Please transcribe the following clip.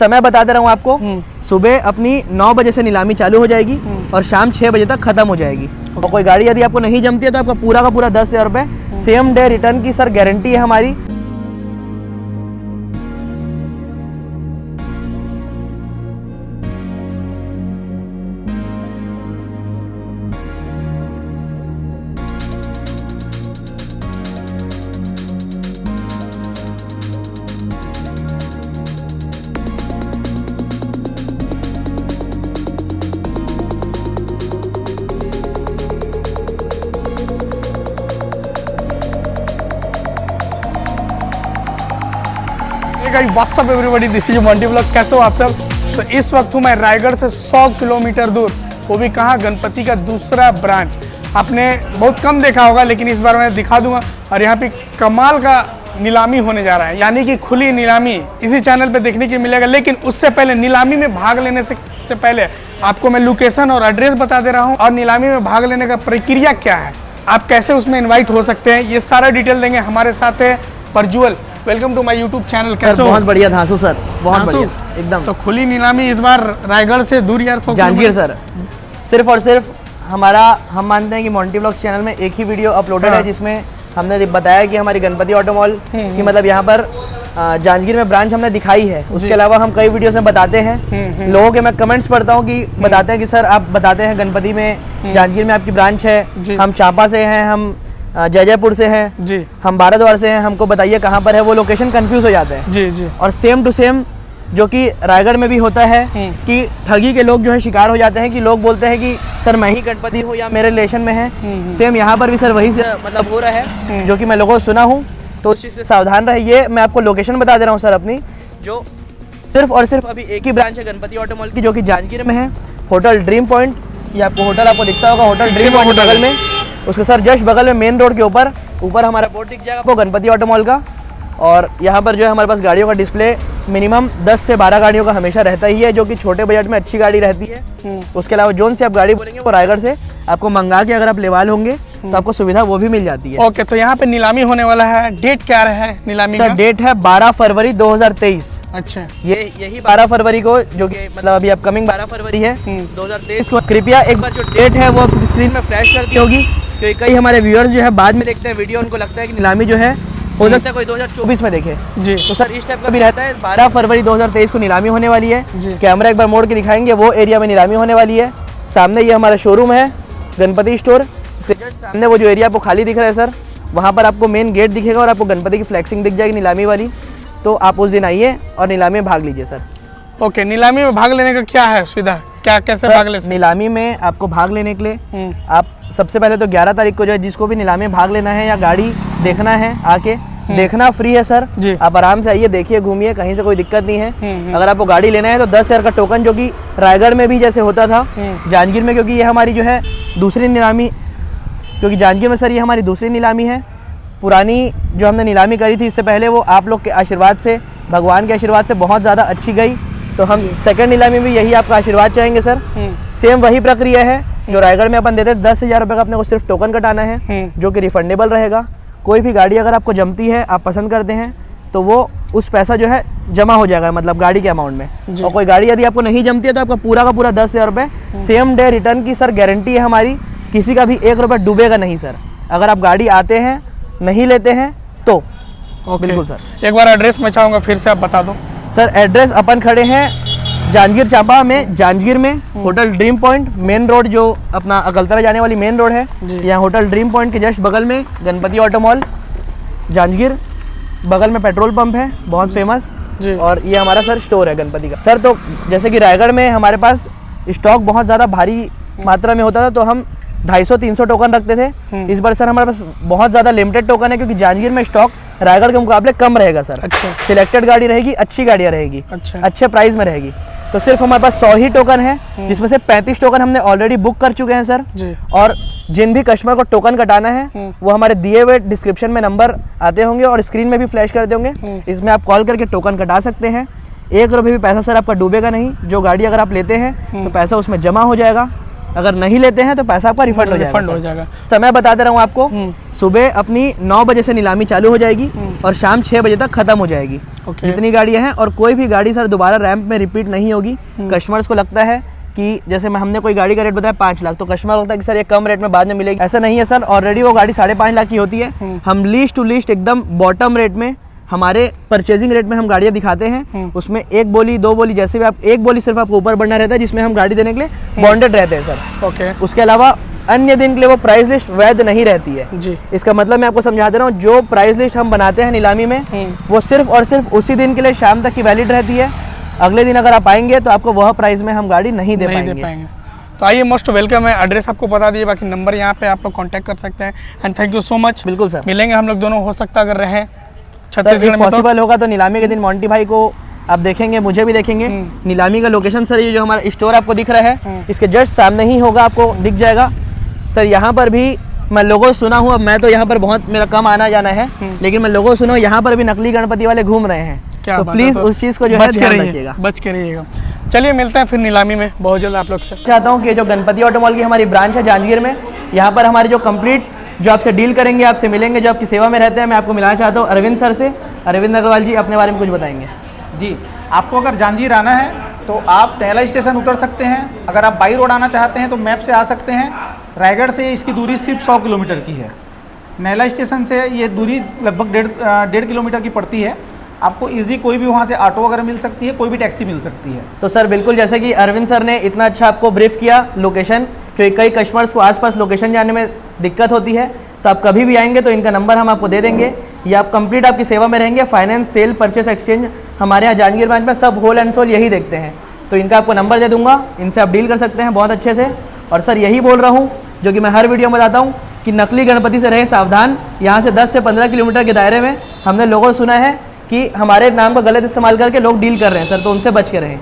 समय बता दे रहा हूँ आपको, सुबह अपनी 9 बजे से नीलामी चालू हो जाएगी और शाम 6 बजे तक खत्म हो जाएगी। और कोई गाड़ी यदि आपको नहीं जमती है तो आपका पूरा का पूरा 10,000 रुपये सेम डे रिटर्न की सर गारंटी है हमारी। WhatsApp everybody, this is Mandi blog. कैसे हो आप सब? तो इस वक्त हूँ मैं रायगढ़ से 100 किलोमीटर दूर, वो भी कहाँ, गणपति का दूसरा ब्रांच। आपने बहुत कम देखा होगा लेकिन इस बार मैं दिखा दूंगा। और यहाँ पे कमाल का नीलामी होने जा रहा है, यानी कि खुली नीलामी इसी चैनल पे देखने की मिलेगा। लेकिन उससे पहले, नीलामी में भाग लेने से पहले आपको मैं लोकेशन और एड्रेस बता दे रहा हूँ, और नीलामी में भाग लेने का प्रक्रिया क्या है, आप कैसे उसमें इन्वाइट हो सकते हैं, ये सारा डिटेल देंगे। हमारे साथ है Prajwal. Welcome to my YouTube channel. कैसे हो? बहुत बढ़िया धांसू सर, बहुत बढ़िया एकदम। तो खुली नीलामी इस बार रायगढ़ से दूर यार, जांजगीर सर। सिर्फ और सिर्फ हमारा, हम मानते हैं कि मोंटी ब्लॉग्स चैनल में एक ही वीडियो अपलोडेड है जिसमें हमने बताया कि हमारी गणपति ऑटो मॉल की मतलब यहाँ पर जांजगीर में ब्रांच हमने दिखाई है। उसके अलावा हम कई वीडियोस में बताते हैं, लोगों के मैं कमेंट्स पढ़ता हूँ कि बताते हैं कि सर आप बताते हैं गणपति में जांजगीर में आपकी ब्रांच है, हम चांपा से हैं, हम जयपुर से हैं जी, हम बाराद्वार से हैं, हमको बताइए कहाँ पर है। वो लोकेशन कंफ्यूज हो जाते हैं जी। और सेम टू सेम जो कि रायगढ़ में भी होता है कि ठगी के लोग जो है शिकार हो जाते हैं कि लोग बोलते हैं कि सर मैं ही गणपति हूँ या मेरे रिलेशन में है। सेम यहाँ पर भी सर वही से मतलब हो रहा है जो कि मैं लोगों को सुना हूँ, तो उस चीज़ से सावधान रहिए। मैं आपको लोकेशन बता दे रहा हूँ सर अपनी, जो सिर्फ और सिर्फ अभी एक ही ब्रांच है गणपति ऑटो मॉल की, जो कि जांजगीर में है, होटल ड्रीम पॉइंट। ये आपको होटल आपको दिखता होगा, होटल ड्रीम पॉइंट बगल में, उसके सर जस्ट बगल में मेन रोड के ऊपर हमारा बोर्ड दिख जाएगा आपको गणपति ऑटो मॉल का। और यहाँ पर जो है हमारे पास गाड़ियों का डिस्प्ले मिनिमम 10 से 12 गाड़ियों का हमेशा रहता ही है, जो कि छोटे बजट में अच्छी गाड़ी रहती है। उसके अलावा जोन से आप गाड़ी बोलेंगे वो रायगढ़ से आपको मंगा के अगर आप लेवाल होंगे तो आपको सुविधा वो भी मिल जाती है। ओके, तो यहाँ पे नीलामी होने वाला है, डेट क्या है नीलामी का? डेट है 12 फरवरी 2023। अच्छा, यही 12 फरवरी को, जो कि मतलब अभी अपकमिंग 12 फरवरी है 2023 को। कृपया एक बार जो डेट है वो स्क्रीन में फ्लैश करती होगी, क्योंकि कई हमारे व्यूअर्स जो है बाद में देखते हैं वीडियो, उनको लगता है कि नीलामी जो है हो सकता है कोई 2024 में देखे जी। तो सर इस टाइप का भी रहता है। 12 फरवरी 2023 को नीलामी होने वाली है। कैमरा एक बार मोड़ के दिखाएंगे, वो एरिया में नीलामी होने वाली है। सामने ये हमारा शोरूम है गणपति स्टोर, इसके जस्ट सामने वो जो एरिया आपको खाली दिख रहा है सर, वहाँ पर आपको मेन गेट दिखेगा और आपको गणपति की फ्लैक्सिंग दिख जाएगी नीलामी वाली। तो आप उस दिन आइए और नीलामी में भाग लीजिए सर। ओके, नीलामी में भाग लेने का क्या है सुविधा, क्या कैसे भाग ले सकते? नीलामी में आपको भाग लेने के लिए आप सबसे पहले तो 11 तारीख को जो है जिसको भी नीलामी में भाग लेना है या गाड़ी देखना है, आके देखना फ्री है सर। आप आराम से आइए, देखिए, घूमिए, कहीं से कोई दिक्कत नहीं है। अगर आपको गाड़ी लेना है तो 10,000 का टोकन, जो कि रायगढ़ में भी जैसे होता था जांजगीर में, क्योंकि ये हमारी जो है दूसरी नीलामी, क्योंकि जांजगीर में सर ये हमारी दूसरी नीलामी है। पुरानी जो हमने नीलामी करी थी इससे पहले, वो आप लोग के आशीर्वाद से, भगवान के आशीर्वाद से बहुत ज़्यादा अच्छी गई, तो हम सेकंड नीलामी में यही आपका आशीर्वाद चाहेंगे सर। सेम वही प्रक्रिया है जो रायगढ़ में अपन देते हैं। 10,000 रुपये का अपने को सिर्फ टोकन कटाना है, जो कि रिफंडेबल रहेगा। कोई भी गाड़ी अगर आपको जमती है, आप पसंद करते हैं, तो वो उस पैसा जो है जमा हो जाएगा, मतलब गाड़ी के अमाउंट में। और कोई गाड़ी यदि आपको नहीं जमती है तो आपका पूरा का पूरा 10,000 रुपये सेम डे रिटर्न की सर गारंटी है हमारी। किसी का भी 1 रुपये डूबेगा नहीं सर। अगर आप गाड़ी आते हैं, नहीं लेते हैं तो बिल्कुल सर। एक बार एड्रेस मैं चाहूँगा फिर से आप बता दो सर। एड्रेस अपन खड़े हैं जांजगीर चांपा में, जांजगीर में hotel dream point main road, जो अपना अकलतरा जाने वाली मेन रोड है, यहाँ होटल ड्रीम पॉइंट के जस्ट बगल में गणपति ऑटो मॉल जांजगीर, बगल में पेट्रोल पंप है बहुत फेमस, और ये हमारा सर स्टोर है गणपति का सर। तो जैसे कि रायगढ़ में हमारे पास स्टॉक बहुत ज़्यादा भारी मात्रा में होता था, तो हम 250-300 टोकन रखते थे। इस बार सर हमारे पास बहुत ज़्यादा लिमिटेड टोकन है, क्योंकि जांजगीर में स्टॉक रायगढ़ के मुकाबले कम रहेगा सर। अच्छा, सिलेक्टेड गाड़ी रहेगी, अच्छी गाड़ियाँ रहेगी, अच्छे प्राइस में रहेगी। तो सिर्फ हमारे पास 100 ही टोकन है, जिसमें से 35 टोकन हमने ऑलरेडी बुक कर चुके हैं सर। और जिन भी कस्टमर को टोकन कटाना है वो हमारे दिए हुए डिस्क्रिप्शन में नंबर आते होंगे और स्क्रीन में भी फ्लैश करते होंगे, इसमें आप कॉल करके टोकन कटा सकते हैं। 1 रुपये भी पैसा सर आपका डूबेगा नहीं। जो गाड़ी अगर आप लेते हैं तो पैसा उसमें जमा हो जाएगा, अगर नहीं लेते हैं तो पैसा आपका रिफंड हो जाएगा। समय बता दे रहा हूँ आपको, सुबह अपनी 9 बजे से नीलामी चालू हो जाएगी और शाम 6 बजे तक खत्म हो जाएगी। ओके। जितनी गाड़ियां हैं, और कोई भी गाड़ी सर दोबारा रैंप में रिपीट नहीं होगी। कस्टमर्स को लगता है कि जैसे हमने कोई गाड़ी का रेट बताया 5 लाख, तो कस्टमर लगता है कि सर ये कम रेट में बाद में मिलेगी। ऐसा नहीं है सर, ऑलरेडी वो गाड़ी 5.5 लाख की होती है। हम लीस्ट टू लीस्ट एकदम बॉटम रेट में, हमारे परचेजिंग रेट में हम गाड़ियां दिखाते हैं। उसमें 1 बोली 2 बोली, जैसे भी आप 1 बोली सिर्फ आपको ऊपर बढ़ना रहता है, जिसमें हम गाड़ी देने के लिए बॉन्डेड रहते हैं सर। ओके उसके अलावा अन्य दिन के लिए वो प्राइस लिस्ट वैध नहीं रहती है जी। इसका मतलब मैं आपको समझा दे रहा हूँ, जो प्राइस लिस्ट हम बनाते हैं नीलामी में, वो सिर्फ और सिर्फ उसी दिन के लिए शाम तक की वैलिड रहती है। अगले दिन अगर आप आएंगे तो आपको वह प्राइस में हम गाड़ी नहीं दे पाएंगे। तो आइए, मोस्ट वेलकम है। एड्रेस आपको बता दीजिए, बाकी नंबर यहाँ पे आप लोग कांटेक्ट कर सकते हैं। And thank you so much. बिल्कुल सर, मिलेंगे हम लोग दोनों, हो सकता अगर रहे सर छत्तीसगढ़ में तो। पॉसिबल होगा तो नीलामी के दिन मोंटी भाई को आप देखेंगे, मुझे भी देखेंगे। नीलामी का लोकेशन सर, ये जो हमारा स्टोर आपको दिख रहा है, इसके जस्ट सामने ही होगा, आपको दिख जाएगा सर। यहाँ पर भी मैं लोगों से सुना हूँ, अब मैं तो यहाँ पर बहुत मेरा कम आना जाना है, लेकिन मैं लोगों से सुना हूँ यहाँ पर भी नकली गणपति वाले घूम रहे हैं। तो प्लीज उस चीज़ को जो है ध्यान रखिएगा, बच के रहिएगा। चलिए मिलते हैं फिर नीलामी में बहुत जल्द आप लोग से। चाहता हूँ कि जो गणपति ऑटोमॉल की हमारी ब्रांच है जांजगीर में, यहाँ पर हमारे जो कंप्लीट जो आपसे डील करेंगे, आपसे मिलेंगे, जो आपकी सेवा में रहते हैं, मैं आपको मिलाना चाहता हूँ अरविंद सर से। अरविंद अग्रवाल जी अपने बारे में कुछ बताएंगे। जी, आपको अगर जांजगीर आना है तो आप टहला स्टेशन उतर सकते हैं। अगर आप बाई रोड आना चाहते हैं तो मैप से आ सकते हैं। रायगढ़ से इसकी दूरी सिर्फ 100 किलोमीटर की है। नैला स्टेशन से ये दूरी लगभग 1.5 किलोमीटर की पड़ती है। आपको इजी कोई भी वहाँ से ऑटो वगैरह मिल सकती है, कोई भी टैक्सी मिल सकती है। तो सर बिल्कुल, जैसे कि अरविंद सर ने इतना अच्छा आपको ब्रीफ किया लोकेशन, क्योंकि कई कस्टमर्स को आसपास लोकेशन जाने में दिक्कत होती है, तो आप कभी भी आएंगे तो इनका नंबर हम आपको दे देंगे। ये आप कंप्लीट आपकी सेवा में रहेंगे। फाइनेंस, सेल, परचेस, एक्सचेंज हमारे यहाँ जांजगीर ब्रांच में सब होल एंड सोल यही देखते हैं। तो इनका आपको नंबर दे दूंगा, इनसे आप डील कर सकते हैं बहुत अच्छे से। और सर यही बोल रहा हूँ जो कि मैं हर वीडियो में बताता हूँ कि नकली गणपति से रहे सावधान। यहाँ से 10 से 15 किलोमीटर के दायरे में हमने लोगों से सुना है कि हमारे नाम का गलत इस्तेमाल करके लोग डील कर रहे हैं सर, तो उनसे बच के रहें।